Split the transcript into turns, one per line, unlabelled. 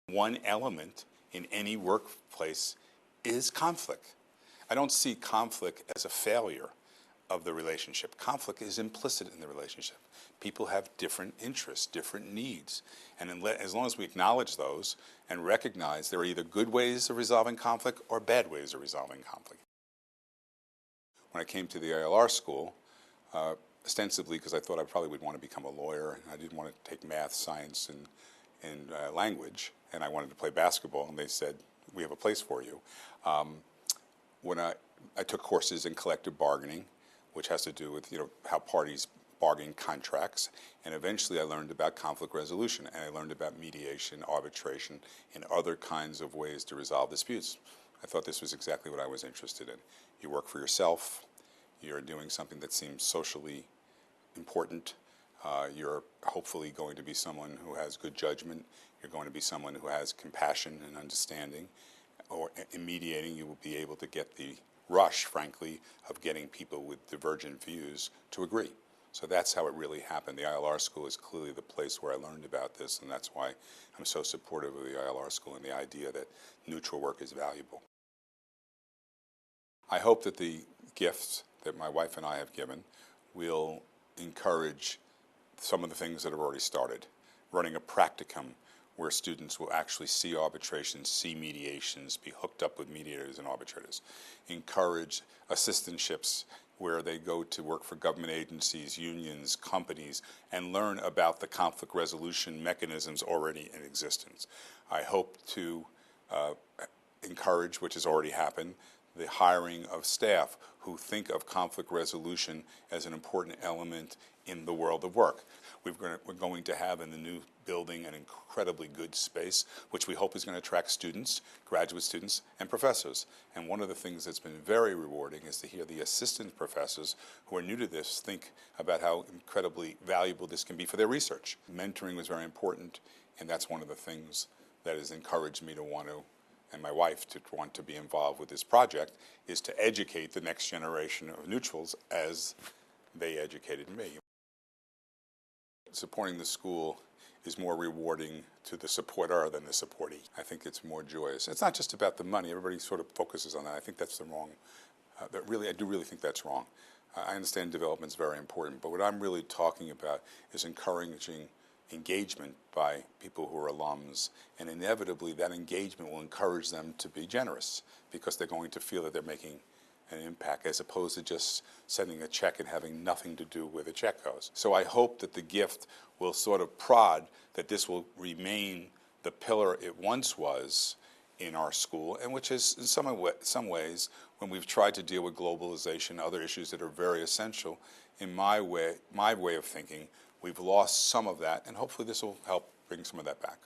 One element in any workplace is conflict. I don't see conflict as a failure of the relationship. Conflict is implicit in the relationship. People have different interests, different needs. And as long as we acknowledge those and recognize there are either good ways of resolving conflict or bad ways of resolving conflict. When I came to the ILR School, ostensibly because I thought I probably would want to become a lawyer, and I didn't want to take math, science, and language, and I wanted to play basketball, and they said, we have a place for you. When I took courses in collective bargaining, which has to do with how parties bargain contracts, and eventually I learned about conflict resolution, and I learned about mediation, arbitration, and other kinds of ways to resolve disputes. I thought this was exactly what I was interested in. You work for yourself, you're doing something that seems socially important, you're hopefully going to be someone who has good judgment, you're going to be someone who has compassion and understanding, or in mediating you will be able to get the rush, frankly, of getting people with divergent views to agree. So that's how it really happened. The ILR School is clearly the place where I learned about this, and that's why I'm so supportive of the ILR School and the idea that neutral work is valuable. I hope that the gifts that my wife and I have given will encourage some of the things that have already started. Running a practicum where students will actually see arbitration, see mediations, be hooked up with mediators and arbitrators. Encourage assistantships where they go to work for government agencies, unions, companies, and learn about the conflict resolution mechanisms already in existence. I hope to encourage, which has already happened, the hiring of staff who think of conflict resolution as an important element in the world of work. We're going to have in the new building an incredibly good space, which we hope is going to attract students, graduate students, and professors. And one of the things that's been very rewarding is to hear the assistant professors who are new to this think about how incredibly valuable this can be for their research. Mentoring was very important, and that's one of the things that has encouraged me to want to, and my wife to want to be involved with this project, is to educate the next generation of neutrals as they educated me. Supporting the school is more rewarding to the supporter than the supportee. I think it's more joyous. It's not just about the money. Everybody sort of focuses on that. I think that's the wrong, I do really think that's wrong. I understand development is very important, but what I'm really talking about is encouraging engagement by people who are alums, and inevitably that engagement will encourage them to be generous because they're going to feel that they're making an impact as opposed to just sending a check and having nothing to do where the check goes. So I hope that the gift will sort of prod that this will remain the pillar it once was in our school, and which is in some ways, when we've tried to deal with globalization, other issues that are very essential, in my way of thinking, we've lost some of that, and hopefully this will help bring some of that back.